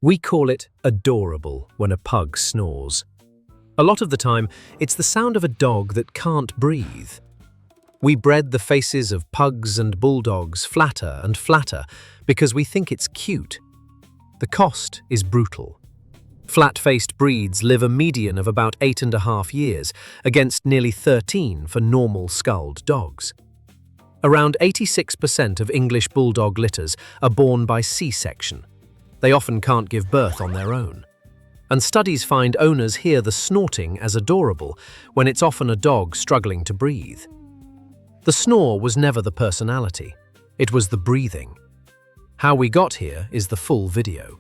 We call it adorable when a pug snores. A lot of the time, it's the sound of a dog that can't breathe. We bred the faces of pugs and bulldogs flatter and flatter because we think it's cute. The cost is brutal. Flat-faced breeds live a median of about 8.5 years, against nearly 13 for normal-skulled dogs. Around 86% of English bulldog litters are born by C-section. They often can't give birth on their own. And studies find owners hear the snorting as adorable when it's often a dog struggling to breathe. The snore was never the personality. It was the breathing. How we got here is the full video.